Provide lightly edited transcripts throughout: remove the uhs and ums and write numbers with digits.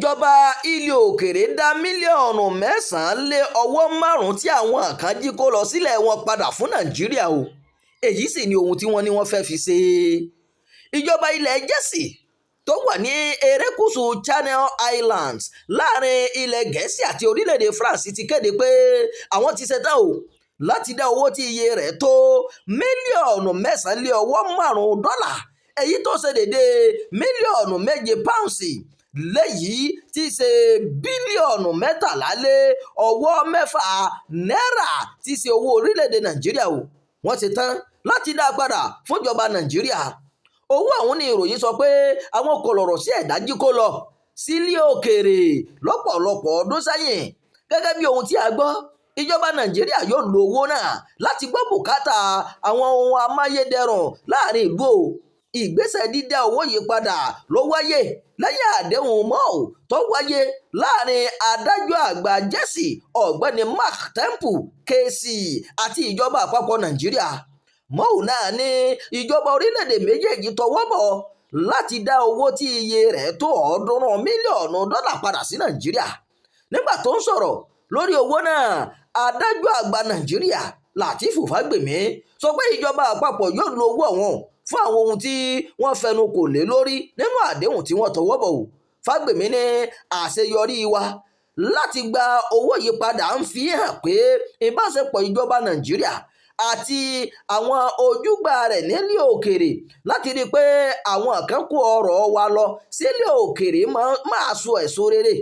ìjọba ilẹ̀ òkèrè dá mílíọ̀nù 9.5 tí àwọn kan jí kó lọ sílẹ̀ wọn padà fún nàìjíríà o. èyí sì ni ohun tí wọ́n ní wọ́n fẹ́ fi ṣe. ìjọba ilẹ̀ Jersey tó wà ní erékùṣù Channel Islands láàrin ilẹ̀ gẹ̀ẹ́sì àti orílẹ̀-èdè France ti kéde pé àwọn ti ṣetán o láti dá owó tí iye rẹ̀ tó mílíọ̀nù 9.5 èyí tó ṣe déédé mílíọ̀nù 7 pounds léyìí tí í ṣe bílíọ̀nù 13.6 náírà tí í ṣe owó orílẹ̀-èdè nàìjíríà o. wọ́n ti tán láti dá padà fúnjọba nàìjíríà. owó àwọn ní ìròyìn sọ pé àwọn kọlọ̀rọ̀ sí ẹ̀dá jí kó lọ sílé òkèèrè lọ́pọ̀lọpọ̀ ọdún sẹ́yìn. gẹ́gẹ́ bí ohun tí a gbọ́, ìjọba nàìjíríà yóò lo owó náà láti gbọ́ bùkátà àwọn ohun amáyédẹrùn láàrin ìlú o. ìgbésẹ̀ dídá owó yìí padà ló wáyé lẹ́yìn àdéhùn mọ́ọ̀ tó wáyé láàrin adájọ́ àgbà Jersey ọ̀gbẹ́ni Mark Temple KC àti ìjọba àpapọ̀ nàìjíríà. mọ́ọ̀ náà ní ìjọba orílẹ̀-èdè méjèèjì tọwọ́ bọ̀ láti dá owó tí iye rẹ̀ tó $300 mílíọ̀nù padà sí nàìjíríà. nígbà tó ń sọ̀rọ̀ lórí owó náà, adájọ́ àgbà nàìjíríà Lateef Fagbemi sọ pé ìjọba àpapọ̀ yóò lo owó ọ̀hún fún àwọn ohun tí wọ́n fẹnu kò lé lórí nínú àdéhùn tí wọ́n tọwọ́ bọ̀. Fagbemi ní àṣeyọrí wa láti gba owó yìí padà ń fi hàn pé ìbáṣepọ̀ ìjọba nàìjíríà àti àwọn ojúgbà rẹ̀ nílé òkèrè láti rí i pé àwọn kan kó ọrọ̀ wa lọ sílé òkèrè máa so èso rere.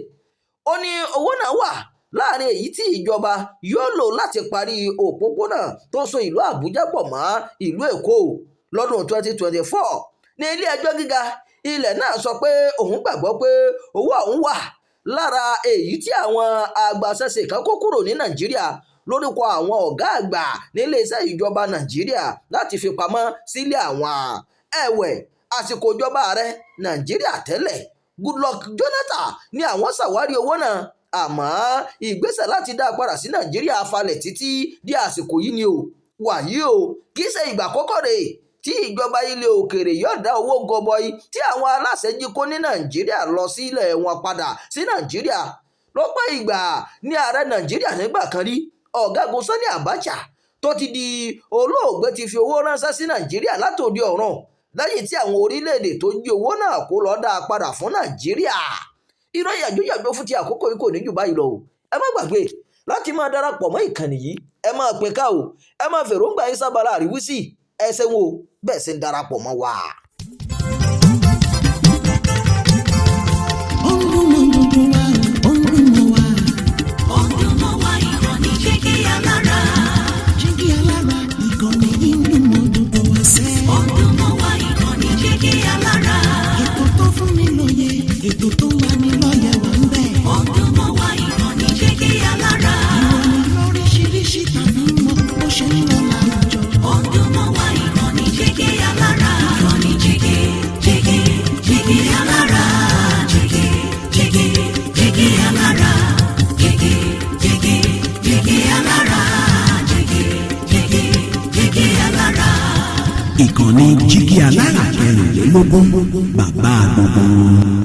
ó ní owó náà wà láàrin èyí tí ìjọba yóò lò láti parí òpópónà tó so ìlú Àbújá pọ̀ mọ́ ìlú Èkó lọ́dún 2024. ní ilé ẹjọ́ gíga ilẹ̀ náà sọ pé òun gbàgbọ́ pé owó ọ̀hún wà lára èyí tí àwọn agbaṣẹ́ṣe kan kó kúrò ní nàìjíríà lórúkọ àwọn ọ̀gá àgbà nílé iṣẹ́ ìjọba nàìjíríà láti fi pamọ́ sílé àwọn. ẹ̀wẹ̀, àsìkò ìjọba ààrẹ nàìjíríà tẹ́lẹ̀ Goodluck Jonathan ní àwọn ṣàwárí owó náà, àmọ́ ìgbésẹ̀ láti dá a padà sí nàìjíríà falẹ̀ títí di àsìkò yìí ni o. wàyí o, kì í ṣe ìgbà àkọ́kọ́ rèé tí ìjọba ilẹ̀ òkèrè yóò dá owó gọbọi tí àwọn aláṣẹ jí kó ní nàìjíríà lọ sílẹ̀ wọn padà sí nàìjíríà. lọ́pọ̀ ìgbà ní ààrẹ nàìjíríà nígbà kan rí ọ̀gágun Sani Abacha tó ti di olóògbé ti fi owó ránṣẹ́ sí nàìjíríà látòdì ọ̀run lẹ́yìn tí àwọn orílẹ̀-èdè tó jí owó náà kó lọ dá a padà fún nàìjíríà. ìròyìn àjọyàjọ fún ti àkókò yìí kò ní jù báyìí lọ o. ẹ má gbàgbé láti máa darapọ̀ mọ́ ìkànnì yìí, ẹ máa pín ká o, ẹ máa fèròǹgbà yín sábàlá àríwísí ẹ ṣeun o bẹ́ẹ̀ sì ń darapọ̀ mọ́ wa. Ìkànnì Jígí Alára 24, bàbá gbogbo.